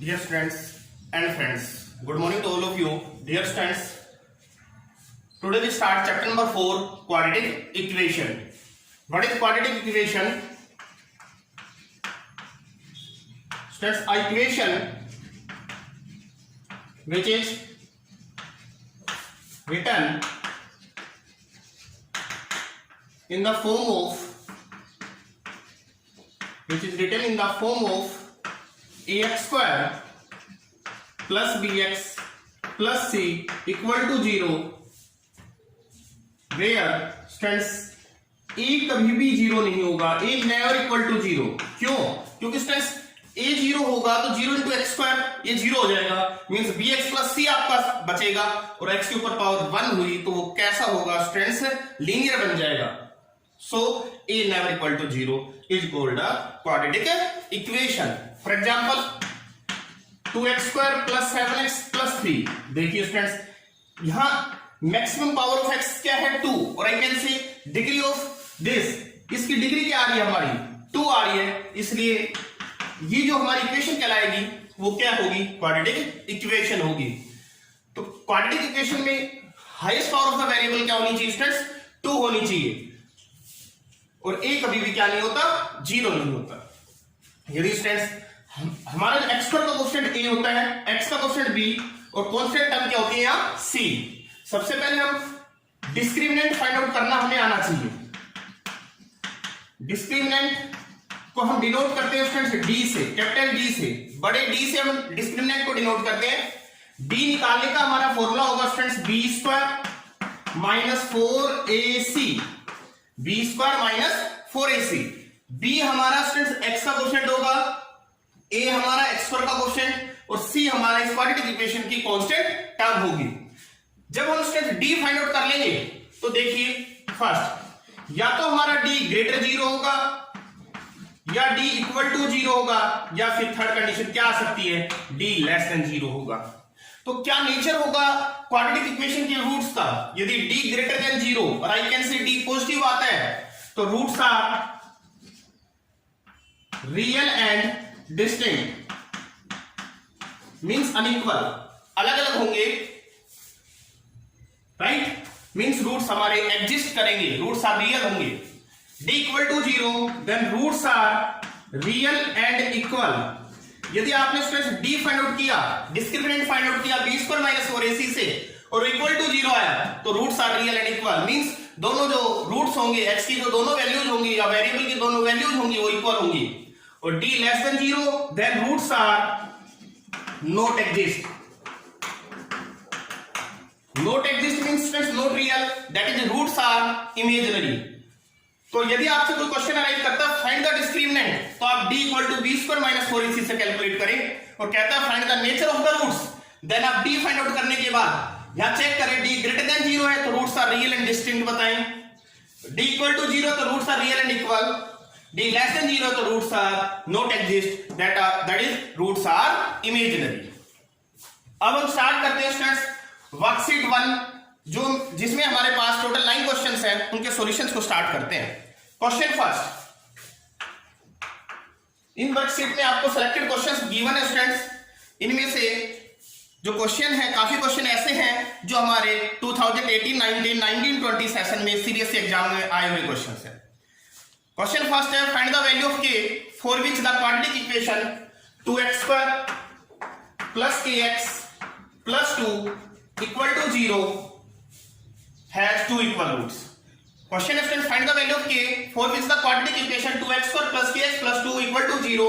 Dear students and friends, good morning to all of you. Dear students, today we start chapter number 4, quadratic equation. What is quadratic equation? Students, equation which is written in the form of ax square plus bx plus c equal to 0, where students a कभी भी 0 नहीं होगा, a never equal to 0. क्यों? क्योंकि students a 0 होगा तो 0 into x square ये 0 हो जाएगा, मीन्स bx plus c आपका बचेगा और x के ऊपर पावर 1 हुई तो वो कैसा होगा students? लीनियर बन जाएगा. So a never equal to 0 is called a quadratic equation. For example, 2x square plus 7x plus 3. देखिए स्टूडेंट्स यहाँ मैक्सिमम पावर ऑफ x क्या है 2 और आई कैन से डिग्री ऑफ दिस, इसकी डिग्री क्या आ रही है हमारी 2 आ रही है, इसलिए ये जो हमारी इक्वेशन कहलाएगी वो क्या होगी? क्वाड्रेटिक इक्वेशन होगी. तो क्वाड्रेटिक इक्वेशन में highest power of the variable क्या होनी चाहिए स्टूडेंट्स? 2 होनी चाहिए और a कभी भी क्या नहीं होता? 0 नहीं होता. यदि स्टूडेंट्स हमारा जो x स्क्वायर का कोफिशिएंट a होता है, x का कोफिशिएंट b और कांस्टेंट टर्म क्या होती है यहाँ c. सबसे पहले हम डिस्क्रिमिनेंट फाइंड आउट करना हमें आना चाहिए. डिस्क्रिमिनेंट को हम डिनोट करते हैं स्टूडेंट्स d से, कैपिटल D से, बड़े D से हम डिस्क्रिमिनेंट को डिनोट करते हैं. d निकालने का हमारा फॉर्मूला होगा students b square minus 4ac, b square minus 4ac. b हमारा स्टूडेंट्स x का कोफिशिएंट होगा, a हमारा x स्क्वायर का कोफिशिएंट और c हमारा इस क्वाड्रेटिक इक्वेशन की कांस्टेंट टर्म होगी. जब हम स्टूडेंट्स d फाइंड आउट कर लेंगे तो देखिए फर्स्ट या तो हमारा d ग्रेटर 0 होगा या d इक्वल टू 0 होगा या फिर थर्ड कंडीशन क्या आ सकती है? d लेस देन 0 होगा. तो क्या नेचर होगा क्वाड्रेटिक इक्वेशन के रूट्स का? यदि d ग्रेटर देन 0 और I can say d positive आता है तो roots are real and distinct, means unequal, अलग अलग होंगे, राइट? मींस रूट्स हमारे एग्जिस्ट करेंगे, रूट्स आर रियल होंगे. d equal to 0 then roots are real and equal. यदि आपने स्टूडेंट्स d फाइंड आउट किया, डिस्क्रिमिनेंट फाइंड आउट किया b स्क्वायर माइनस 4ac से और इक्वल टू 0 आया तो roots are real and equal, means दोनों जो रूट्स होंगे x की जो दोनों वैल्यूज होंगी या वेरिएबल की दोनों वैल्यूज होंगी वो इक्वल होंगी. और d less than 0 then roots are not exist. Not exist means not real, that is roots are imaginary. तो यदि आपसे कोई क्वेश्चन अराइज करता है फाइंड द डिस्क्रिमिनेंट तो आप d equal to b square minus 4ac से कैलकुलेट करें और कहता है find the nature of the roots, then आप d फाइंड आउट करने के बाद यहां चेक करें d ग्रेटर देन 0 है तो roots are real and distinct बताएं, d इक्वल टू 0 तो roots are real and equal, d less than 0 तो roots are not exist, that is roots are imaginary. अब हम स्टार्ट करते हैं स्टूडेंट्स वर्कशीट 1 जो जिसमें हमारे पास टोटल 9 क्वेश्चंस हैं, उनके सॉल्यूशंस को स्टार्ट करते हैं. क्वेश्चन फर्स्ट, इन वर्कशीट में आपको सिलेक्टेड क्वेश्चंस गिवन है स्टूडेंट्स. इनमें से जो क्वेश्चन है, काफी क्वेश्चन ऐसे हैं जो हमारे 2018-19, 19-20 सेशन में सीबीएसई एग्जाम में आए हुए क्वेश्चंस हैं. क्वेश्चन फर्स्ट है find the value of k for which the quadratic equation 2x square plus kx plus 2 equal to 0 has 2 equal roots. Question is students find the value of k for which the quadratic equation 2x square plus kx plus 2 equal to 0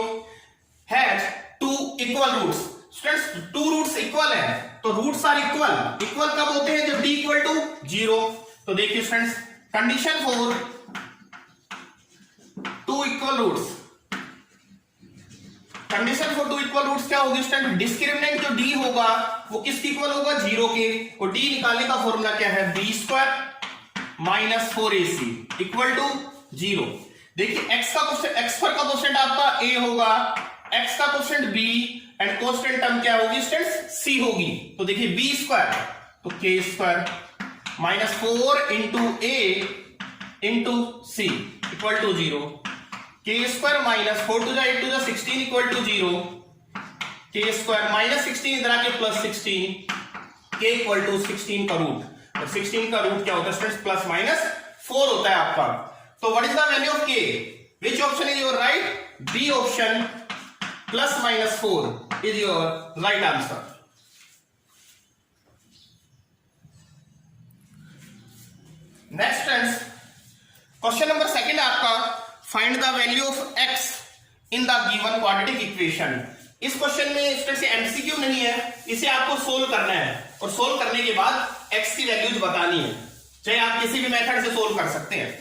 has 2 equal roots. Students 2 roots equal है तो roots are equal. Equal कब होते हैं? जब d equal to 0. तो देखिए students condition for 2 equal roots, condition for 2 equal roots क्या होगी स्टूडेंट? डिस्क्रिमिनेंट जो d होगा वो किसके इक्वल होगा? 0 के. और d निकालने का फॉर्मूला क्या है? b square minus 4ac equal to 0. देखिए x का कोफिशिएंट, x स्क्वायर का कोफिशिएंट आपका a होगा, x का coefficient b and constant term क्या होगी स्टूडेंट्स? c होगी. तो देखिए b स्क्वायर तो k square minus 4 into a into c equal to 0. k square minus 4 to the 8 to the 16 equal to 0 K square minus 16 इधर आके plus 16 के equal to 16 का रूट, और 16 का रूट क्या होता है स्टूडेंट्स, प्लस माइनस 4 होता है आपका। तो what is the value of K, which option is your right, B option plus minus 4 is your right answer. Next friends, question number second आपका, find the value of x in the given quadratic equation. इस question में इस तरह से MCQ नहीं है, इसे आपको सोल्व करना है और सोल्व करने के बाद x की वैल्यूज बतानी है, चाहे आप किसी भी मेथड से सोल्व कर सकते हैं।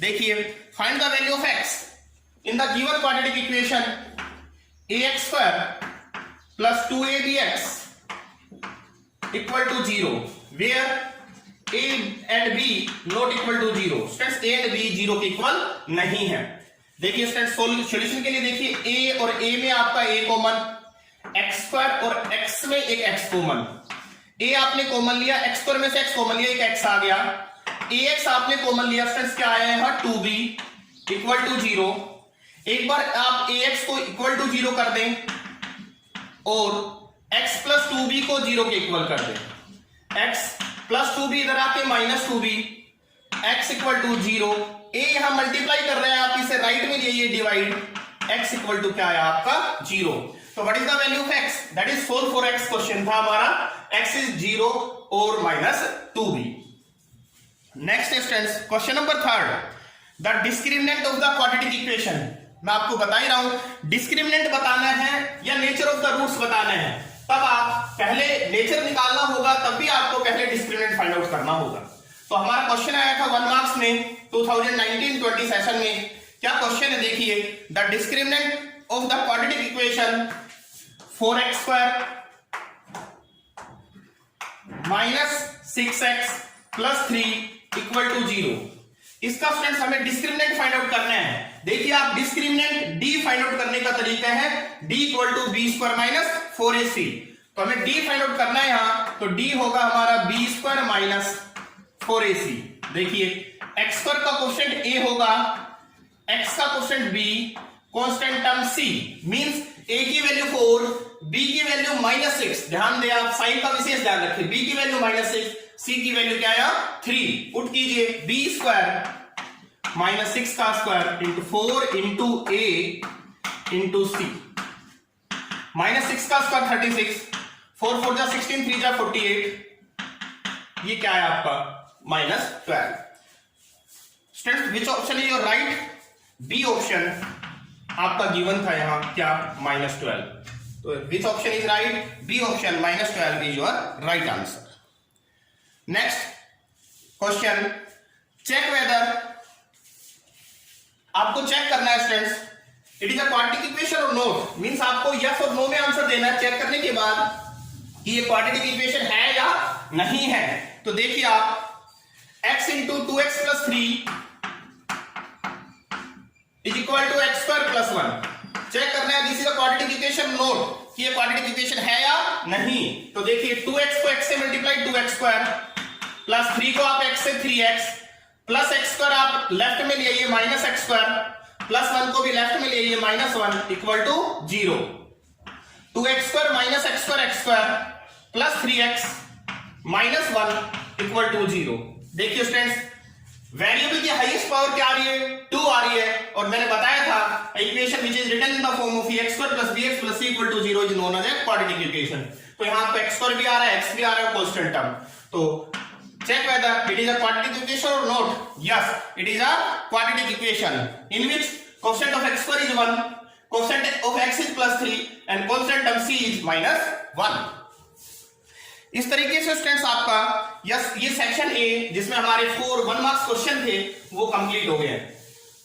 देखिए, find the value of x in the given quadratic equation ax square plus 2abx equal to 0 where a and b not equal to 0। Students a and b 0 के इक्वल नहीं है। देखिए स्टूडेंट्स, सॉल्यूशन के लिए देखिए, a और a में आपका a कॉमन, x स्क्वायर और x में एक x कॉमन, a आपने कॉमन लिया, x स्क्वायर में से x कॉमन लिया, एक x आ गया, ax आपने कॉमन लिया, स्टूडेंट्स क्या आया है 2b इक्वल टू 0। एक बार आप ax को इक्वल टू 0 कर दें और x प्लस 2b को 0 के इक्वल कर दें, x प्लस 2b इधर आके minus 2b, x equal to 0, a यहां मल्टीप्लाई कर रहे हैं, आप इसे राइट में लिए डिवाइड, x इक्वल टू क्या आया आपका 0। तो what is the value of x, that is solve for x question था हमारा, x इज 0 और minus 2b। Next students, question number third, the discriminant of the quadratic equation. मैं आपको बता ही रहा हूं, डिस्क्रिमिनेंट बताना है या नेचर ऑफ द रूट्स बताना है, तब आप पहले नेचर निकालना होगा, तब भी आपको पहले डिस्क्रिमिनेंट फाइंड आउट करना होगा। तो हमारा क्वेश्चन आया था 1 मार्क्स में 2019-20 सेशन में। क्या क्वेश्चन है देखिए, the discriminant of the quadratic equation 4x square minus 6x plus 3 equal to 0। इसका स्टूडेंट्स हमें डिस्क्रिमिनेंट फाइंड आउट करना है। देखिए आप, डिस्क्रिमिनेंट डी फाइंड आउट करने का तरीका है d equal to B square minus 4ac। तो हमें d फाइंड आउट करना है यहां, तो d होगा हमारा b स्क्वायर माइनस 4ac। देखिए, x स्क्वायर का कोएफिशिएंट a होगा, x का coefficient b, constant term c, means a की वैल्यू 4, b की वैल्यू -6। ध्यान दें आप, साइन का विशेष ध्यान रखें, b की वैल्यू -6, c की वैल्यू क्या है 3। पुट कीजिए, b स्क्वायर माइनस 6 का square into 4 into a into c, -6 का स्क्वायर 36, 4 4 जा 16, 3 जा 48, ये क्या है आपका -12। Students, which option is your right, B option आपका गिवन था यहां क्या -12। तो which option is right, B option -12 is your right answer. Next question, check whether, आपको चेक करना है students, it is a quadratic equation और नॉट, मींस आपको यस और नो में आंसर देना है चेक करने के बाद कि ये क्वाड्रेटिक इक्वेशन है या नहीं है। तो देखिए आप, x into 2x plus 3 is equal to x square plus 1। Check करना है this is a quadratic equation not, कि ये क्वाड्रेटिक इक्वेशन है या नहीं। तो देखिए, 2x को x से मल्टीप्लाई 2x स्क्वायर प्लस 3 को आप x से 3x प्लस x स्क्वायर आप लेफ्ट में लिए माइनस x स्क्वायर प्लस 1 को भी लेफ्ट में लिए -1 equal to 0। 2x square minus x square plus 3x minus 1 equal to 0। देखिए स्टूडेंट्स, वेरिएबल की हाईएस्ट पावर क्या आ रही है 2 आ रही है, और मैंने बताया था equation which is written in the form of x square plus bx plus c equal to 0 is known as quadratic equation. तो यहां आपको x स्क्वायर भी आ रहा है, x भी आ रहा है, कांस्टेंट टर्म। तो check whether it is a quadratic equation or not. Yes, it is a quadratic equation in which quotient of x square is 1, quotient of x is plus 3 and quotient of c is -1। इस तरीके से students आपका yes, ये section A जिसमें हमारे 4 1 marks question थे वो complete हो गए।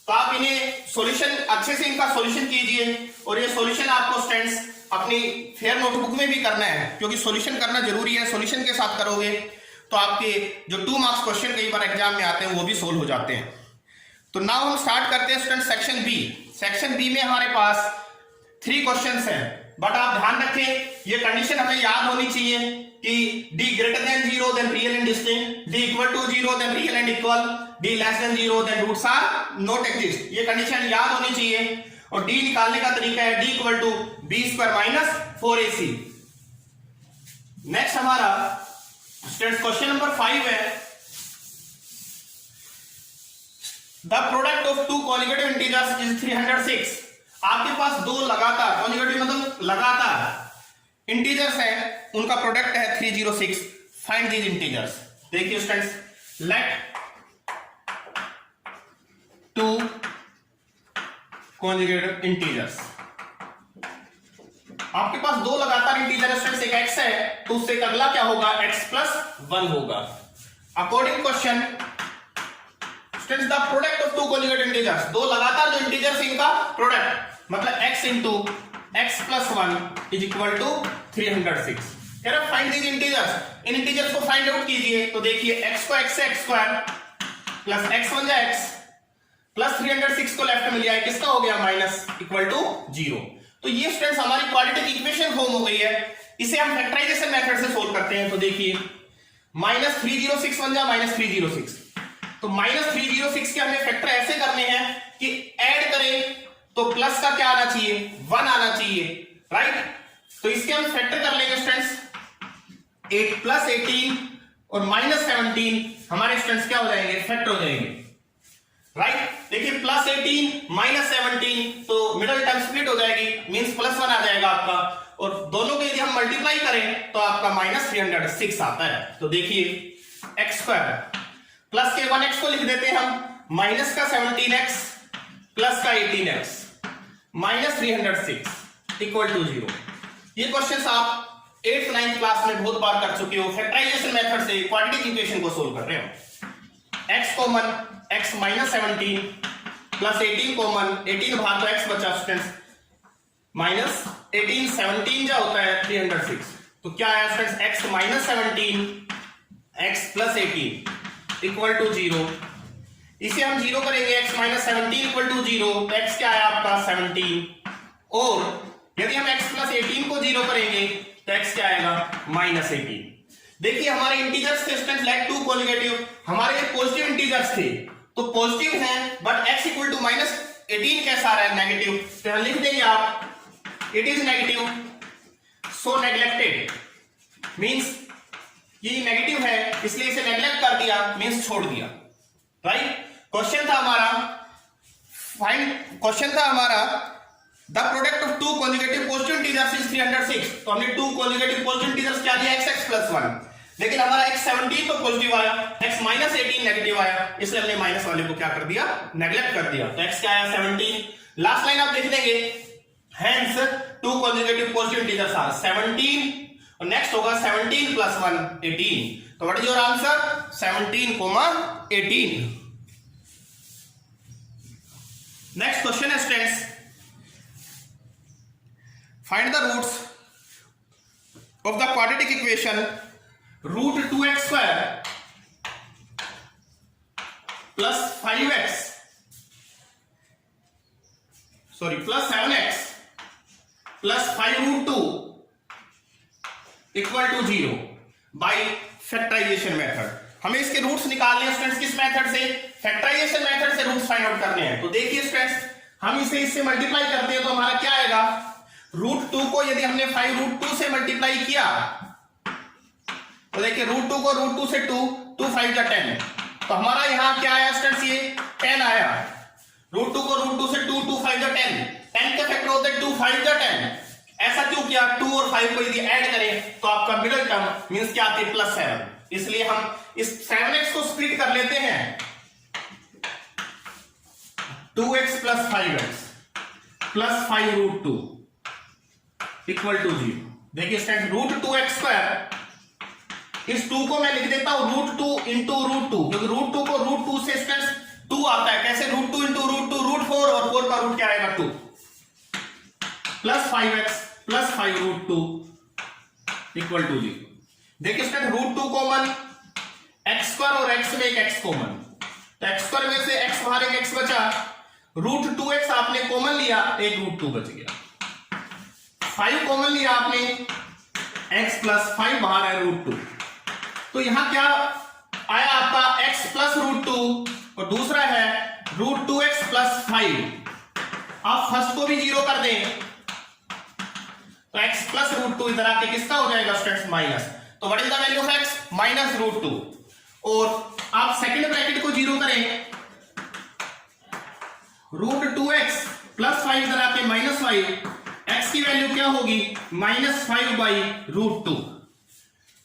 तो आप इन्हें सॉल्यूशन अच्छे से इनका सॉल्यूशन कीजिए, और ये सॉल्यूशन आपको स्टूडेंट्स अपनी फेयर नोटबुक में भी करना है, क्योंकि सॉल्यूशन करना जरूरी है। सॉल्यूशन के साथ करोगे तो आपके जो 2 मार्क्स क्वेश्चन कई बार एग्जाम में आते हैं वो भी सोल्व हो जाते हैं। तो नाउ हम स्टार्ट करते हैं student section B. Section B में हमारे पास 3 क्वेश्चंस हैं, बट आप ध्यान रखें ये कंडीशन हमें याद होनी चाहिए कि d greater than 0 then real and distinct, d equal to 0 then real and equal, d less than 0 then roots are not exist. ये कंडीशन याद होनी चाहिए। और डी निकालने का तरीका है D equal to B square minus 4ac। Next हमारा स्टूडेंट्स क्वेश्चन नंबर 5 है, the product of two conjugative integers is 306। आपके पास दो लगातार, कॉन्जुगेटिव मतलब लगातार इंटीजर्स हैं, उनका प्रोडक्ट है 306। Find these integers. देखिए students, let two conjugative integers, आपके पास दो लगातार इंटीजर स्टूडेंट्स, एक x है तो उससे अगला क्या होगा, x प्लस 1 होगा। According question students, the product of two conjugative integers, दो लगातार जो इंटीजर्स इनका प्रोडक्ट मतलब x into x plus 1 is equal to 306। कह रहा फाइंड दीज इंटीजर्स, इन इंटीजर्स को फाइंड आउट कीजिए। तो देखिए x को x से x square plus x one जा x प्लस 306 को लेफ्ट में लिया है, किसका हो गया माइनस इक्वल टू 0। तो ये स्टूडेंट्स हमारी क्वाड्रेटिक इक्वेशन फॉर्म हो गई है। इसे हम फैक्टराइजेशन मेथड से सोल्व करते हैं। तो देखिए माइनस 306 वन जा माइनस 306, तो माइनस 306 के हमें फैक्टर ऐसे करने हैं कि ऐड करें तो प्लस का क्या आना चाहिए, 1 आना चाहिए, राइट। तो इसके हम फैक्टर कर लेंगे स्टूडेंट्स, 8 प्लस 18 और माइनस 17 हमारे स्टूडेंट्स क्या हो जाएंगे, फैक्टर हो जाएंगे, राइट। देखिए प्लस 18 माइनस 17 तो मिडिल टर्म स्प्लिट हो जाएगी, मींस प्लस 1 आ जाएगा आपका, और दोनों के यदि हम मल्टीप्लाई करें तो आपका माइनस 306 आता है। तो देखिए एक्स स्क्वायर प्लस के 1x को लिख देते हैं हम, माइनस का 17x प्लस का 18x माइनस 306 इक्वल टू 0। ये क्वेश्चन आप 8th 9th क्लास में बहुत बार कर चुके हो, फैक्टराइजेशन मेथड से क्वाड्रेटिक इक्वेशन को सोल्व कर रहे हो। x common x minus 17 plus 18 common 18 भाग तो x बचा स्टूडेंट्स माइनस 18 17 जा होता है 306। तो क्या है students, x minus 17 x plus 18 equal to 0। इसे हम 0 करेंगे, x माइनस 17 इक्वल टू 0, तो x क्या है आपका 17, और यदि हम x प्लस 18 को 0 करेंगे तो x क्या आएगा माइनस 18। देखिए हमारे इंटीजर्स थे स्टूडेंट्स लाइक टू कॉन्जुगेटिव, हमारे पॉजिटिव इंटीजर्स थे तो पॉजिटिव हैं, but x equal to minus 18 कैसा आ रहा है, नेगेटिव। तो हम लिख देंगे आप it is negative so neglected, means ये नेगेटिव है इसलिए इसे नेग्लेक्ट कर दिया, मींस छोड़ दिया, राइट। क्वेश्चन था हमारा the product of two conjugative positive integers is 306। तो हमने टू कॉन्जुगेटिव पॉजिटिव इंटीजर्स क्या दिया, x प्लस 1, लेकिन हमारा x 17 तो पॉजिटिव आया, x माइनस 18 नेगेटिव आया, इसलिए हमने माइनस वाले को क्या कर दिया, नेग्लेक्ट कर दिया। तो x क्या आया 17। लास्ट लाइन आप देख लेंगे, hence two conjugative positive integers are 17, और नेक्स्ट होगा 17 प्लस 1 18। तो what is your answer, 17, 18। Next question है students, find the roots of the quadratic equation root 2x square plus 5x plus 7x plus 5 root 2 equal to 0 by factorisation method. हमें इसके roots निकालने हैं students, किस method से, factorisation method से roots find out करने हैं। तो देखिए स्टूडेंट्स, हम इसे इससे मल्टीप्लाई करते हैं तो हमारा क्या आएगा, रूट 2 को यदि हमने 5 रूट 2 से मल्टीप्लाई किया तो देखिए रूट 2 को रूट 2 से 2 5 जा 10, तो हमारा यहां क्या आया स्टूडेंट्स, ये 10 आया। रूट 2 को रूट 2 से 2 5 जा 10 का फैक्टर होता है 2 5 जा 10। ऐसा क्यों किया, 2 और 5 को यदि ऐड करें तो आपका मिडिल टर्म मींस क्या आती है, प्लस 7, इसलिए हम इस 7x को स्प्लिट कर लेते हैं, 2x plus 5x plus 5 root 2 equal to 0। देखिए स्टूडेंट, रूट 2x स्क्वायर, इस 2 को मैं लिख देता हूं रूट 2 इंटू रूट 2, क्योंकि रूट 2 को रूट 2 से स्टूडेंट्स 2 आता है, कैसे रूट 2 इंटू रूट 2 रूट 4, और 4 का रूट क्या आएगा 2, plus 5x plus 5 root 2 equal to 0। देखिए student, root 2 common, x square और x में एक x कॉमन, तो x स्क्वायर में से x बाहर एक x बचा, रूट 2x आपने कॉमन लिया, एक रूट 2 बच गया, 5 कॉमन लिया आपने, x प्लस 5 बाहर है रूट 2, तो यहां क्या आया आपका x प्लस रूट 2, और दूसरा है रूट 2x प्लस 5, आप फर्स्ट को भी 0 कर दें तो x प्लस रूट 2 इधर आके किसका हो जाएगा स्टूडेंट्स माइनस। तो what is the value of x minus root 2। और आप सेकंड ब्रैकेट को 0 करें रूट 2x प्लस 5 इधर आके माइनस 5, x की वैल्यू क्या होगी माइनस 5 बाई रूट 2।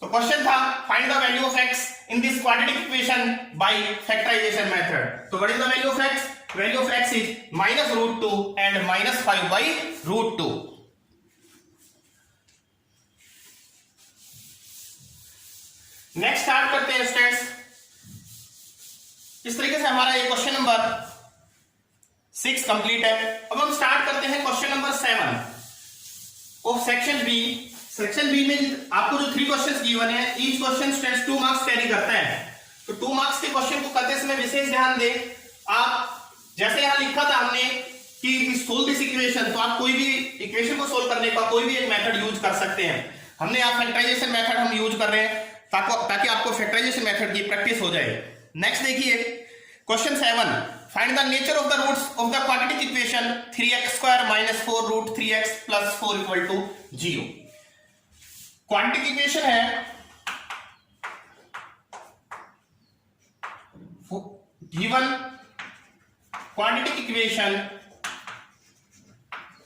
तो क्वेश्चन था find the value of x in this quadratic equation by factorisation method. तो what is the value of x? Value of x is minus root 2 and minus 5 by root 2। Next start करते हैं students. इस तरीके से हमारा ये question number 6 complete है। अब हम स्टार्ट करते हैं question number 7 of section B. Section B में आपको जो 3 क्वेश्चंस गिवन है, each question students 2 marks carry करता है। तो 2 मार्क्स के क्वेश्चन को करते समय विशेष ध्यान दें। आप जैसे यहां लिखा था हमने कि सोल्व दिस इक्वेशन, तो आप कोई भी इक्वेशन को सोल्व करने का कोई भी एक मेथड यूज कर सकते हैं। हमने यहाँ फैक्टराइजेशन मेथड हम यूज कर रहे हैं ताकि आपको फैक्टराइजेशन मेथड की प्रैक्टिस हो जाए। नेक्स्ट देखिए question 7, find the nature of the roots of the quadratic equation 3x² minus 4 root 3x plus 4 equal to 0। Quadratic equation है, गिवन क्वाड्रेटिक इक्वेशन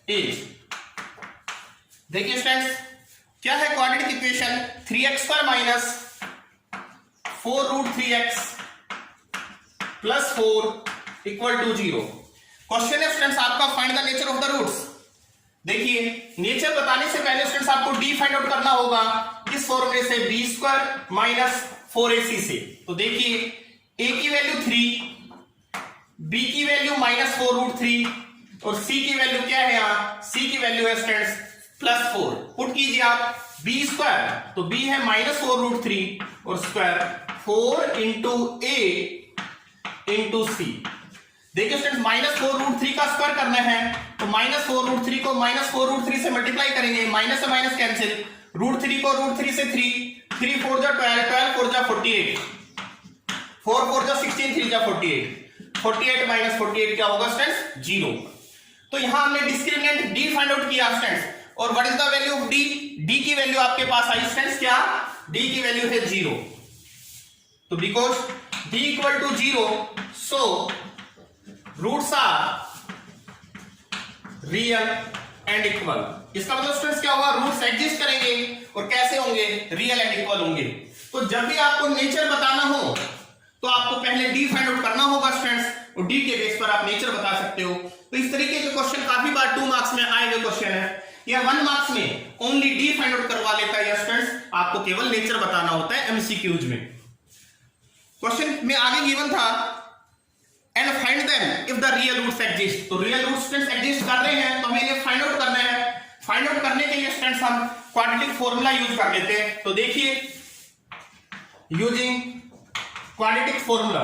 इज, देखिए स्टूडेंट्स क्या है quadratic equation 3x² minus 4 root 3x plus 4 equal to 0। Question है students आपका find the nature of the roots. देखिए nature बताने से पहले स्टूडेंट्स आपको डी फाइंड आउट करना होगा किस फॉर्मूले से, b² माइनस 4ac से। तो देखिए a की वैल्यू 3, b की वैल्यू माइनस 4 रूट 3 और c की वैल्यू क्या है यहाँ, c की वैल्यू है स्टूडेंट्स प्लस 4। पुट कीजिए आप b², तो b है माइनस 4 रूट 3 और स्क्वायर 4 इंटू a इंटू सी। देखिए स्टूडेंट्स माइनस 4 रूट 3 का स्क्वायर करना है तो माइनस 4 रूट 3 को माइनस 4 रूट 3 से मल्टीप्लाई करेंगे, माइनस से माइनस कैंसिल, रूट 3 को रूट 3 से 3 4 जा 12, 12 4 जा 48, 4 4 जा 16, 3 जा 48, 48 माइनस 48 क्या होगा स्टूडेंट्स 0। तो यहां हमने डिस्क्रिमिनेंट डी फाइंड आउट किया स्टूडेंट्स। और what is the value of D? D की वैल्यू आपके पास आई स्टूडेंट्स क्या, डी की वैल्यू है 0। तो because D equal to 0 so roots are real and equal. इसका मतलब स्टूडेंट्स क्या होगा, रूट्स एग्जिस्ट करेंगे और कैसे होंगे, रियल एंड इक्वल होंगे। तो जब भी आपको नेचर बताना हो तो आपको पहले डी फाइंड आउट करना होगा स्टूडेंट्स, और डी के बेस पर आप नेचर बता सकते हो। तो इस तरीके के क्वेश्चन काफी बार 2 मार्क्स में आए हुए क्वेश्चन है, या 1 मार्क्स में ओनली डी फाइंड आउट करवा लेता है, या स्टूडेंट्स आपको केवल नेचर बताना होता है एमसीक्यूज में। क्वेश्चन में आगे गिवन था and find them if the real roots exist. तो रियल रूट्स स्टूडेंट्स एग्जिस्ट कर रहे हैं तो हमें ये फाइंड आउट करना है। फाइंड आउट करने के लिए स्टूडेंट्स हम क्वाड्रेटिक फॉर्मूला यूज कर लेते हैं। तो देखिए यूजिंग क्वाड्रेटिक फॉर्मूला,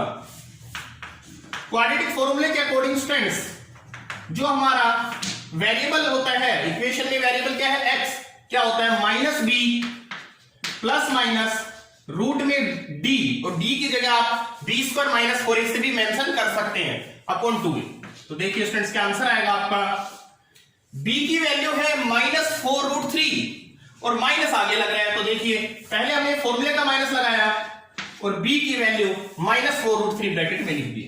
क्वाड्रेटिक फॉर्मूले के अकॉर्डिंग स्टूडेंट्स जो हमारा वेरिएबल होता है इक्वेशन में, वेरिएबल क्या है x, क्या होता है minus b plus minus root में d, और d की जगह आप b² माइनस 4ac से भी मेंशन कर सकते हैं अपॉन 2। तो देखिए स्टूडेंट्स क्या आंसर आएगा आपका, b की वैल्यू है माइनस 4 रूट 3 और माइनस आगे लग रहा है। तो देखिए पहले हमने फॉर्मूले का माइनस लगाया और b की वैल्यू माइनस 4 रूट 3 ब्रैकेट में लिख दी,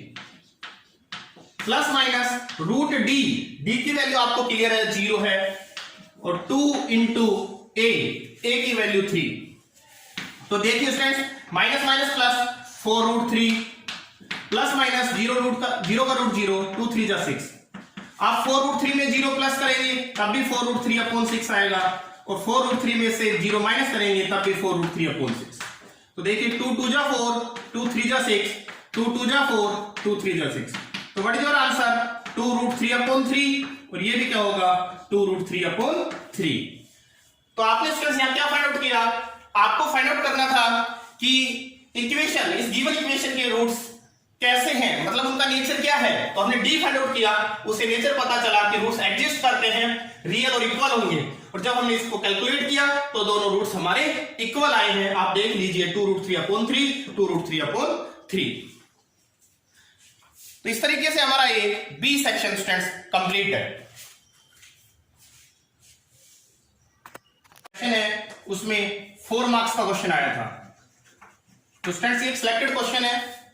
प्लस माइनस रूट डी की वैल्यू आपको क्लियर है 0 है, और 2 इंटू a की वैल्यू 3। तो देखिए students minus minus plus 4 root 3 plus minus 0 का रूट 0, 2 3 जा 6। आप 4 रूट 3 में 0 प्लस करेंगे तब भी 4 रूट 3 अपॉन 6 आएगा, और 4 रूट 3 में से 0 माइनस करेंगे तब भी 4 रूट 3 अपॉन 6। तो देखिए 2 2 जा 4, 2 3 जा 6, 2 2 जा 4, 2 3 जा 6। तो what is your answer 2 root 3 upon 3, और ये भी क्या होगा 2 रूट 3 अपॉन 3। तो आपने स्टूडेंट्स यहां क्या फाइंड आउट किया, आपको फाइंड आउट करना था कि इक्वेशन, इस गिवन इक्वेशन के रूट्स कैसे हैं, मतलब उनका नेचर क्या है। तो हमने डी फाइंड आउट किया, उससे नेचर पता चला कि रूट्स एग्जिस्ट करते हैं, रियल और इक्वल होंगे। और जब हमने इसको कैलकुलेट किया तो दोनों रूट्स हमारे इक्वल आए हैं। आप देख लीजिए 2 रूट 3 अपॉन 3, 2 रूट 3 अपॉन 3। तो इस तरीके से हमारा ये बी सेक्शन स्टूडेंट्स कंप्लीट है। उसमें 4 मार्क्स का क्वेश्चन आया था। तो स्टूडेंट्स ये एक सिलेक्टेड क्वेश्चन है,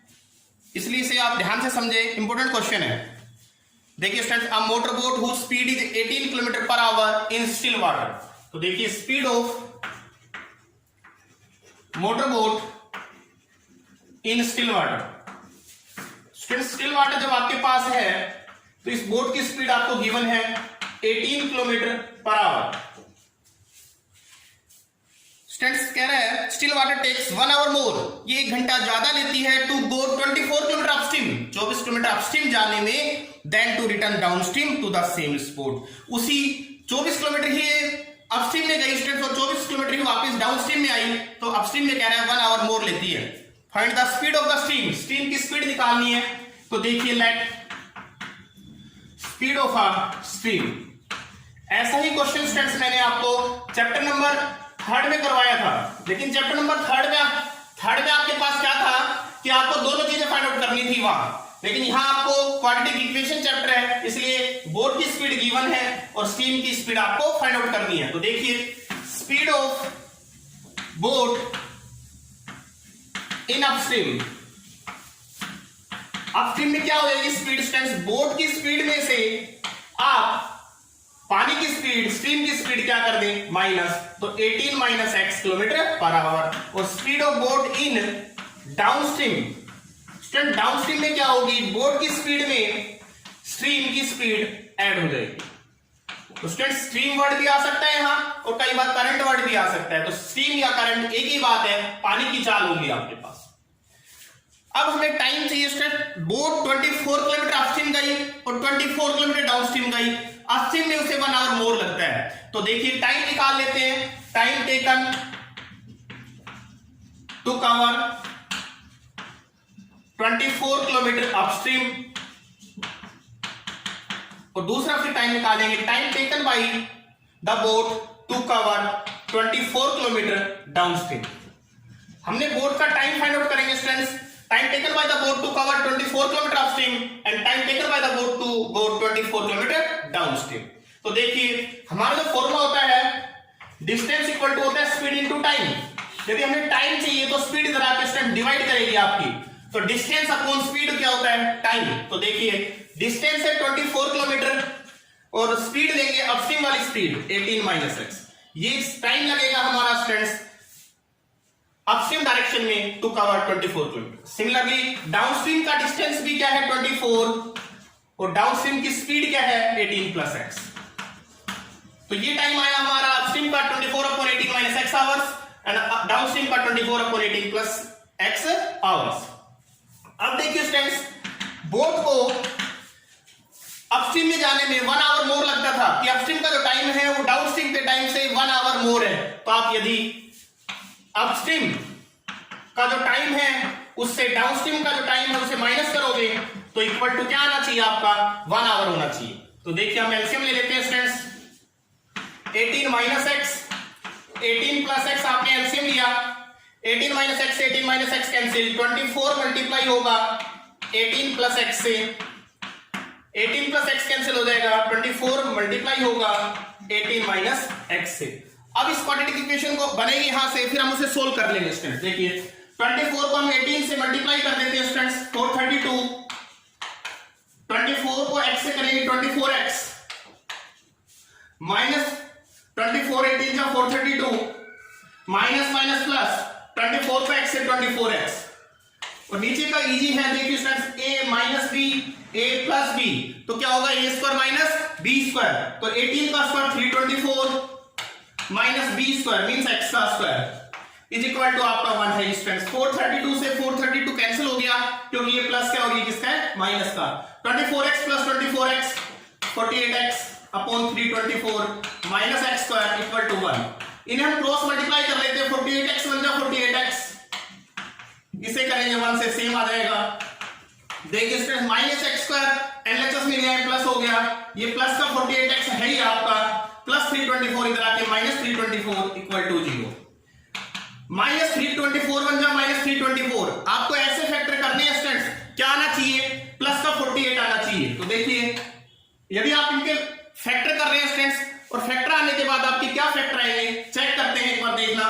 इसलिए इसे आप ध्यान से समझे, इंपॉर्टेंट क्वेश्चन है। देखिए students, a motor boat whose speed is 18 kilometre per hour in still water. तो देखिए speed of motor boat in still water. Students still water जब आपके पास है तो इस बोट की स्पीड आपको गिवन है 18 किलोमीटर पर आवर। स्टूडेंट्स कह रहा है still water takes 1 hour more, ये 1 घंटा ज्यादा लेती है to go 24 kilometre upstream, 24 kilometre upstream जाने में, then to return downstream to the same spot. उसी 24 किलोमीटर ही अपस्ट्रीम में गई स्टूडेंट्स और 24 किलोमीटर ही वापस डाउनस्ट्रीम में आई, तो अपस्ट्रीम में कह रहा है 1 आवर मोर लेती है। Find the speed of the stream, stream की स्पीड निकालनी है। तो देखिए let speed of a stream. ऐसा ही क्वेश्चन स्टूडेंट्स मैंने आपको चैप्टर नंबर 3 में करवाया था, लेकिन चैप्टर नंबर 3 में आपके पास क्या था कि आपको दोनों चीजें फाइंड आउट करनी थी वहां, लेकिन यहां आपको क्वाड्रेटिक इक्वेशन चैप्टर है, इसलिए बोट की स्पीड गिवन है और स्ट्रीम की स्पीड आपको फाइंड आउट करनी है। तो देखिए speed of boat in upstream, upstream में क्या हो जाएगी स्पीड स्टूडेंट्स, बोट की स्पीड में से आप पानी की स्पीड, स्ट्रीम की स्पीड क्या कर दें माइनस, तो 18 minus x kilometre per hour. और speed of boat in downstream, student downstream में क्या होगी, बोट की स्पीड में स्ट्रीम की स्पीड ऐड हो जाएगी। तो स्टूडेंट स्ट्रीम वर्ड भी आ सकता है यहां और कई बार करंट वर्ड भी आ सकता है, तो स्ट्रीम या करंट एक ही बात है, पानी की चाल होगी आपके पास। अब हमें टाइम चाहिए स्टूडेंट, बोट 24 किलोमीटर अपस्ट्रीम गई और 24 किलोमीटर डाउनस्ट्रीम गई, अपस्ट्रीम में उसे 1 आवर मोर लगता है। तो देखिए टाइम निकाल लेते हैं, time taken to cover 24 kilometre upstream, और दूसरा फिर टाइम निकालेंगे, time taken by the boat to cover 24 kilometre downstream. हमने बोट का टाइम फाइंड आउट करेंगे students, time taken by the boat to cover 24 kilometre upstream and time taken by the boat to go 24 kilometre downstream. तो देखिए हमारा जो formula होता है distance equal to होता है स्पीड इनटू टाइम। यदि हमें टाइम चाहिए तो स्पीड इधर आके स्टूडेंट डिवाइड करेगी आपकी, तो डिस्टेंस अपॉन स्पीड क्या होता है टाइम। तो देखिए डिस्टेंस है 24 किलोमीटर और स्पीड लेंगे अपस्ट्रीम वाली स्पीड 18 माइनस x, ये टाइम लगेगा हमारा स्टूडेंट्स अपस्ट्रीम डायरेक्शन में to cover 24 kilometre. Similarly downstream का डिस्टेंस भी क्या है 24 और डाउनस्ट्रीम की स्पीड क्या है 18 प्लस x। तो ये टाइम आया हमारा अपस्ट्रीम का 24/18 minus x hours and downstream का 24/18 प्लस x आवर्स। अब देखिए स्टूडेंट्स, बोट को अपस्ट्रीम में जाने में 1 आवर मोर लगता था कि अपस्ट्रीम का जो टाइम है वो डाउनस्ट्रीम के टाइम से 1 आवर मोर है। तो आप यदि अपस्ट्रीम का जो टाइम है उससे डाउनस्ट्रीम का जो टाइम है उसे माइनस करोगे तो इक्वल टू क्या आना चाहिए आपका 1 आवर होना चाहिए। तो देखिए हम एलसीएम ले लेते हैं students, 18 minus x 18 plus x आपने एलसीएम लिया, 18 minus x 18 minus x cancel, 24 multiply होगा 18 प्लस x से, 18 प्लस x कैंसिल हो जाएगा, 24 मल्टीप्लाई होगा 18 माइनस x से। अब इस क्वाड्रेटिक इक्वेशन को बनेगी यहां से, फिर हम उसे सोल्व कर लेंगे स्टूडेंट्स। देखिए 24 को हम 18 से मल्टीप्लाई कर देते हैं स्टूडेंट्स 432, 24 को x से करेंगे 24x माइनस 24 18 जा 432 माइनस माइनस प्लस 24 को x से 24x, और नीचे का इजी है देखिए students a minus b a plus b, तो क्या होगा a square minus b square, तो 18 का square 324 minus b square means x का स्क्वायर इज इक्वल टू आपका 1 है स्टूडेंट्स। 432 से 432 कैंसिल हो गया क्योंकि ये प्लस का और ये किसका है माइनस का, 24x plus 24x 48x upon 324 minus x square equal to 1। इन्हें हम क्रॉस मल्टीप्लाई कर लेते हैं, 48x बन जाए 48x, इसे करेंगे 1 से सेम आ जाएगा। देखिए students minus x square LHS में गया प्लस हो गया, ये प्लस का 48x है ही आपका, प्लस 324 इधर आके माइनस 324 इक्वल टू 0, माइनस 324 बन जाए माइनस 324। आपको ऐसे फैक्टर करने हैं स्टूडेंट्स क्या आना चाहिए, प्लस का 48 आना चाहिए। तो देखिए यदि आप इनके फैक्टर कर रहे हैं स्टूडेंट्स, और फैक्टर आने के बाद आपके क्या फैक्टर आएंगे चेक करते हैं एक बार, देखना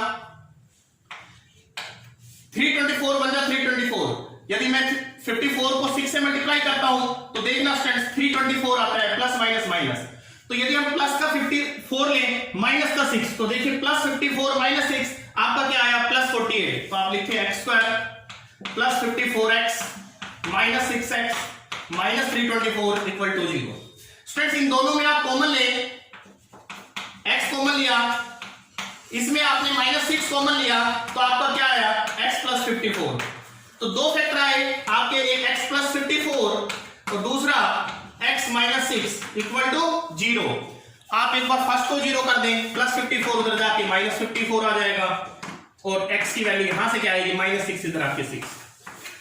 324 बन जा 324। यदि मैं 54 को 6 से मल्टीप्लाई करता हूं तो देखना स्टूडेंट्स 324 आता है, प्लस माइनस माइनस। तो यदि हम प्लस का 54 लें माइनस का 6, तो देखिए प्लस 54 माइनस 6 आपका क्या आया, प्लस 48। तो आप लिखिए x square plus 54x minus 6x minus 324 equal to 0। Students इन दोनों में आप कॉमन ले, x कॉमन लिया, इसमें आपने माइनस 6 कॉमन लिया, तो आपका क्या आया x प्लस 54। तो दो फैक्टर आए आपके, एक x प्लस 54 और दूसरा x माइनस 6 इक्वल टू 0। आप एक बार फर्स्ट को 0 कर दें, प्लस 54 उधर जाके माइनस 54 आ जाएगा, और x की वैल्यू यहां से क्या आएगी, माइनस 6 इधर आपके 6।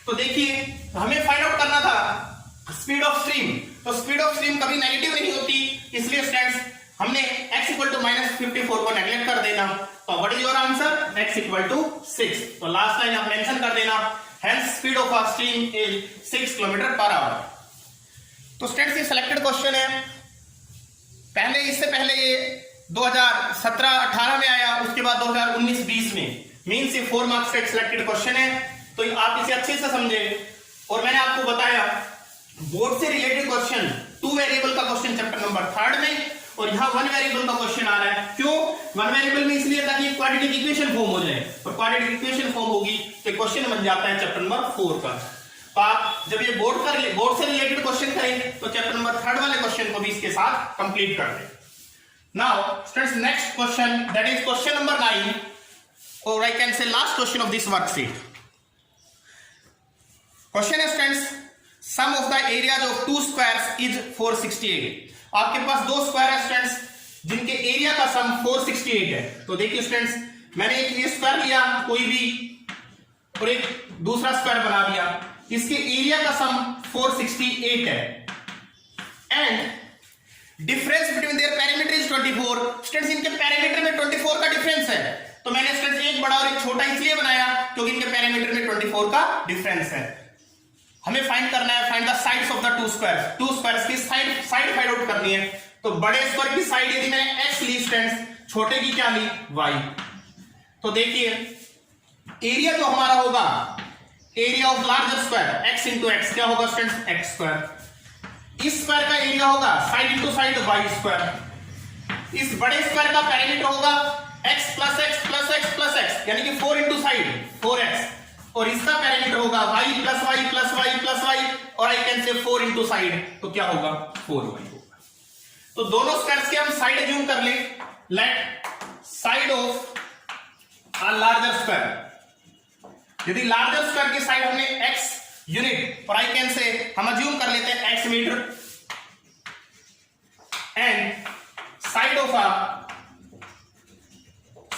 तो देखिए हमें फाइंड आउट करना था स्पीड ऑफ स्ट्रीम, तो स्पीड ऑफ स्ट्रीम कभी नेगेटिव नहीं होती, इसलिए स्टूडेंट्स हमने x इक्वल टू माइनस 54 को नेगलेक्ट कर देना। तो what is your answer, x equal to 6। तो लास्ट लाइन आप मेंशन कर देना, hence speed of a stream is 6 kilometre per hour. तो स्टूडेंट्स ये सिलेक्टेड क्वेश्चन है, पहले इससे पहले ये 2017-18 में आया, उसके बाद 2019-20 में, मींस ये 4 मार्क्स का सिलेक्टेड क्वेश्चन है। तो आप इसे अच्छे से समझे, और मैंने आपको बताया बोर्ड से रिलेटेड क्वेश्चन 2 वेरिएबल का क्वेश्चन चैप्टर नंबर 3 में, और यहाँ 1 वेरिएबल का क्वेश्चन आ रहा है। क्यों 1 वेरिएबल में, इसलिए ताकि क्वाड्रेटिक इक्वेशन फॉर्म हो जाए, और क्वाड्रेटिक इक्वेशन फॉर्म होगी तो क्वेश्चन बन जाता है चैप्टर नंबर 4 का। तो आप जब ये बोर्ड से रिलेटेड क्वेश्चन करें तो चैप्टर नंबर 3 वाले क्वेश्चन को भी इसके साथ कंप्लीट कर दें। Now students next question, that is question number 9, और I can say last question of this worksheet. Question है students, sum of the areas of 2 squares is 468। आपके पास 2 स्क्वायर है स्टूडेंट्स जिनके एरिया का सम 468 है। तो देखिए स्टूडेंट्स मैंने एक ये स्क्वायर लिया कोई भी, और एक दूसरा स्क्वायर बना दिया, इसके एरिया का सम 468 है, and difference between their perimeter is 24। Students इनके पेरीमीटर में 24 का डिफरेंस है। तो मैंने स्टूडेंट्स एक बड़ा और एक छोटा इसलिए बनाया क्योंकि इनके पेरीमीटर में 24 का डिफरेंस है। हमें फाइंड करना है, find the sides of the 2 squares. 2 squares की साइड फाइंड आउट करनी है। तो बड़े स्क्वायर की साइड यदि मैंने x ली स्टूडेंट्स, छोटे की क्या ली, y। तो देखिए एरिया जो हमारा होगा, area of larger square x into x, क्या होगा स्टूडेंट्स, x स्क्वायर। इस स्क्वायर का एरिया होगा side into side y square. इस बड़े स्क्वायर का पेरीमीटर होगा x plus x plus x plus x, यानी कि 4 इंटू साइड 4x, और इसका पेरीमीटर होगा y plus y plus y plus y, और आई कैन से 4 इंटू साइड, तो क्या होगा 4y होगा। तो दोनों स्क्वायर्स के हम साइड अज्यूम कर ले, let side of a larger square. यदि लार्जर स्क्वायर की साइड हमने x यूनिट, और आई कैन से हम अज्यूम कर लेते हैं x metre, and side of a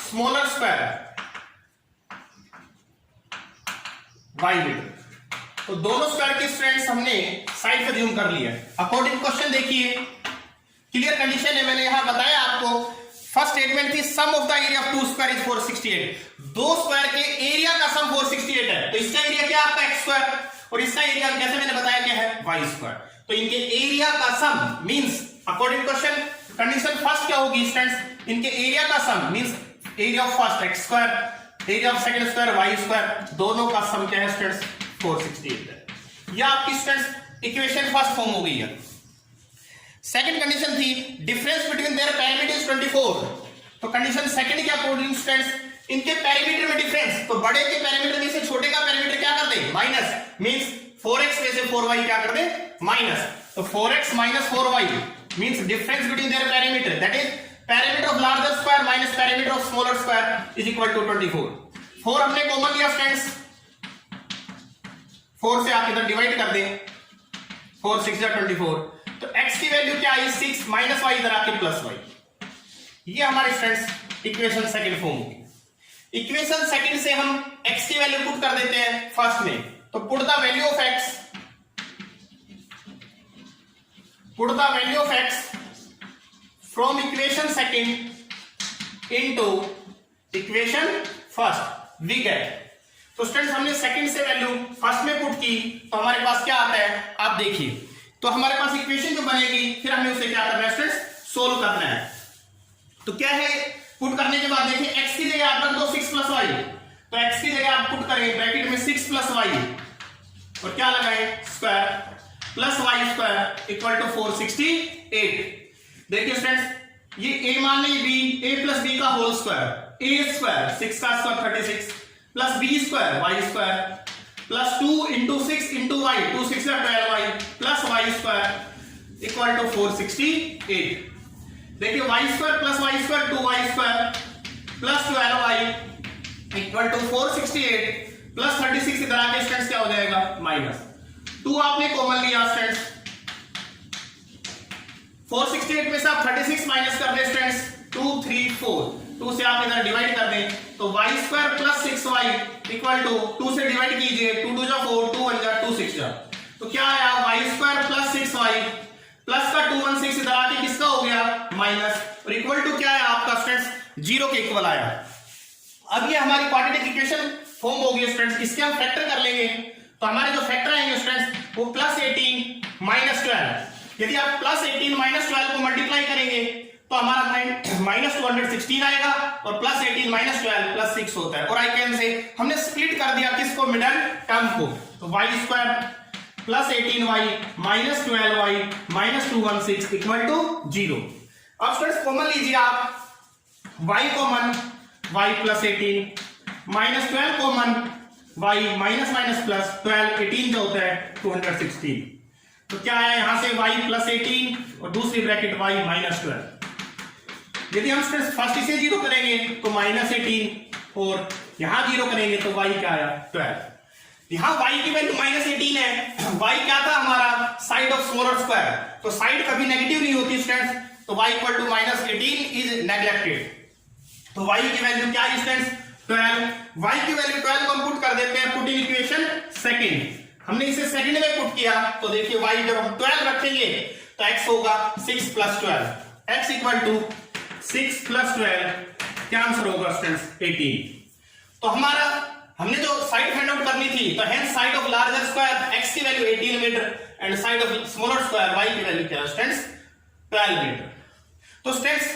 smaller square y metre. तो दोनों स्क्वायर के स्ट्रेंथ्स हमने साइड से अज्यूम कर लिया। अकॉर्डिंग क्वेश्चन देखिए, क्लियर कंडीशन है, मैंने यहां बताया आपको। फर्स्ट स्टेटमेंट थी sum of the area of 2 square is 468। 2 square के एरिया का सम 468 है, तो इसका एरिया क्या आपका x स्क्वायर, और इसका एरिया कैसे मैंने बताया क्या है, y स्क्वायर। तो इनके एरिया का sum means according question condition first क्या होगी स्टूडेंट्स, इनके एरिया का sum means area of first x square, area of second square y square, दोनों का सम क्या है स्टूडेंट्स 468 है। यह आपकी स्टूडेंट्स इक्वेशन फर्स्ट फॉर्म हो गई है। सेकंड कंडीशन थी difference between their perimeter is 24। तो कंडीशन सेकंड के अकॉर्डिंग स्टूडेंट्स इनके पेरीमीटर में डिफरेंस, तो बड़े के पेरीमीटर में से छोटे का पेरीमीटर क्या कर दे, माइनस, मींस 4x में से 4y क्या कर दे, माइनस। तो 4x minus 4y means difference between their perimeter, that is perimeter of larger square minus perimeter of smaller square is equal to 24। 4 हमने कॉमन लिया स्टूडेंट्स, 4 से आप इधर डिवाइड कर दें, 4 6 जा 24। तो x की वैल्यू क्या आई, 6 माइनस y इधर आके प्लस y। ये हमारे स्टूडेंट्स इक्वेशन सेकंड फॉर्म होगी। इक्वेशन सेकंड से हम x की वैल्यू पुट कर देते हैं फर्स्ट में। तो put the value of x, put the value of x from equation second into equation first, we get. तो स्टूडेंट्स हमने सेकंड से वैल्यू फर्स्ट में पुट की, तो हमारे पास क्या आता है आप देखिए। तो हमारे पास इक्वेशन जो बनेगी फिर हमें उसे क्या करना है स्टूडेंट्स, सोल्व करना है। तो क्या है, पुट करने के बाद देखिए x की जगह आप रख दो 6 प्लस वाई, तो x की जगह आप पुट करें ब्रैकेट में 6 प्लस वाई और क्या लगाएं square plus y square equal to 468। देखिए स्टूडेंट्स ये a मान लीजिए b, a प्लस b का होल स्क्वायर, a स्क्वायर 6 का square 36 plus b square y square plus 2 into 6 into y, 2 6 12y plus y square equal to 468। देखिए y square plus y square 2y square plus 12y equal to 468 plus 36 इधर आके students क्या हो जाएगा minus 2 आपने common लिया students, 468 में से आप 36 माइनस कर दें स्टूडेंट्स 2 3 4, 2 से आप इधर डिवाइड कर दें तो y square plus 6y equal to 2 से डिवाइड कीजिए 2 2 जा 4, 2 1 जा 2 6 जा, तो क्या आया y square plus 6y plus का 216 इधर आके किसका हो गया माइनस, और इक्वल टू क्या है आपका स्टूडेंट्स 0 के इक्वल आया। अब ये हमारी क्वाड्रेटिक इक्वेशन फॉर्म हो गई स्टूडेंट्स, इसके हम फैक्टर कर लेंगे। तो हमारे जो फैक्टर आएंगे स्टूडेंट्स वो प्लस 18 माइनस 12। यदि आप प्लस 18 माइनस 12 को मल्टीप्लाई करेंगे तो हमारा माइनस 216 आएगा और प्लस 18 माइनस 12 प्लस 6 होता है। और आई कैन से हमने स्प्लिट कर दिया किसको, मिडल टर्म को, तो y square plus 18y minus 12y minus 216 equal to 0। अब स्टूडेंट्स कॉमन लीजिए आप, y common y plus 18 minus 12 common y minus minus plus 12, 18 जो होता है 216, तो क्या है यहां से y प्लस 18 और दूसरी ब्रैकेट y माइनस 12। यदि हम स्टूडेंट्स फर्स्ट इसे 0 करेंगे तो माइनस 18 और यहां 0 करेंगे तो y क्या आया 12। यहां y की वैल्यू माइनस 18 है, y क्या था हमारा साइड ऑफ स्मॉलर स्क्वायर, तो साइड कभी नेगेटिव नहीं होती स्टूडेंट्स, तो y equal to minus 18 is neglected, तो y की वैल्यू क्या है स्टूडेंट्स 12। y की वैल्यू 12 को हम पुट कर देते हैं, पुट इन इक्वेशन सेकंड, हमने इसे सेकंड में पुट किया तो देखिए y जब हम 12 रखेंगे तो x होगा 6 plus 12, x equal to 6 plus 12, क्या आंसर होगा स्टूडेंट्स 18। तो हमारा हमने जो साइड फाइंड आउट करनी थी, तो hence side of larger square x की value 18 metre and side of smaller square y की वैल्यू क्या है स्टूडेंट्स 12 मीटर। तो स्टूडेंट्स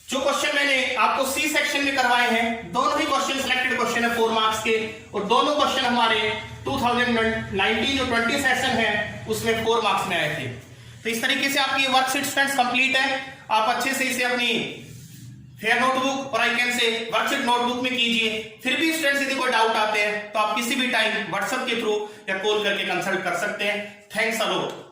जो क्वेश्चन मैंने आपको सी सेक्शन में करवाए हैं, दोनों ही क्वेश्चन सिलेक्टेड क्वेश्चन है 4 मार्क्स के, और दोनों क्वेश्चन हमारे 2019 जो 20 सेशन है उसमें 4 मार्क्स में आए थे। तो इस तरीके से आपकी वर्कशीट स्टूडेंट्स कंप्लीट है, आप अच्छे से इसे अपनी फेयर नोटबुक और आई कैन से वर्कशीट नोटबुक में कीजिए। फिर भी स्टूडेंट्स यदि कोई डाउट आते हैं तो आप किसी भी टाइम व्हाट्सएप के थ्रू या कॉल करके कंसल्ट कर सकते हैं। Thanks a lot.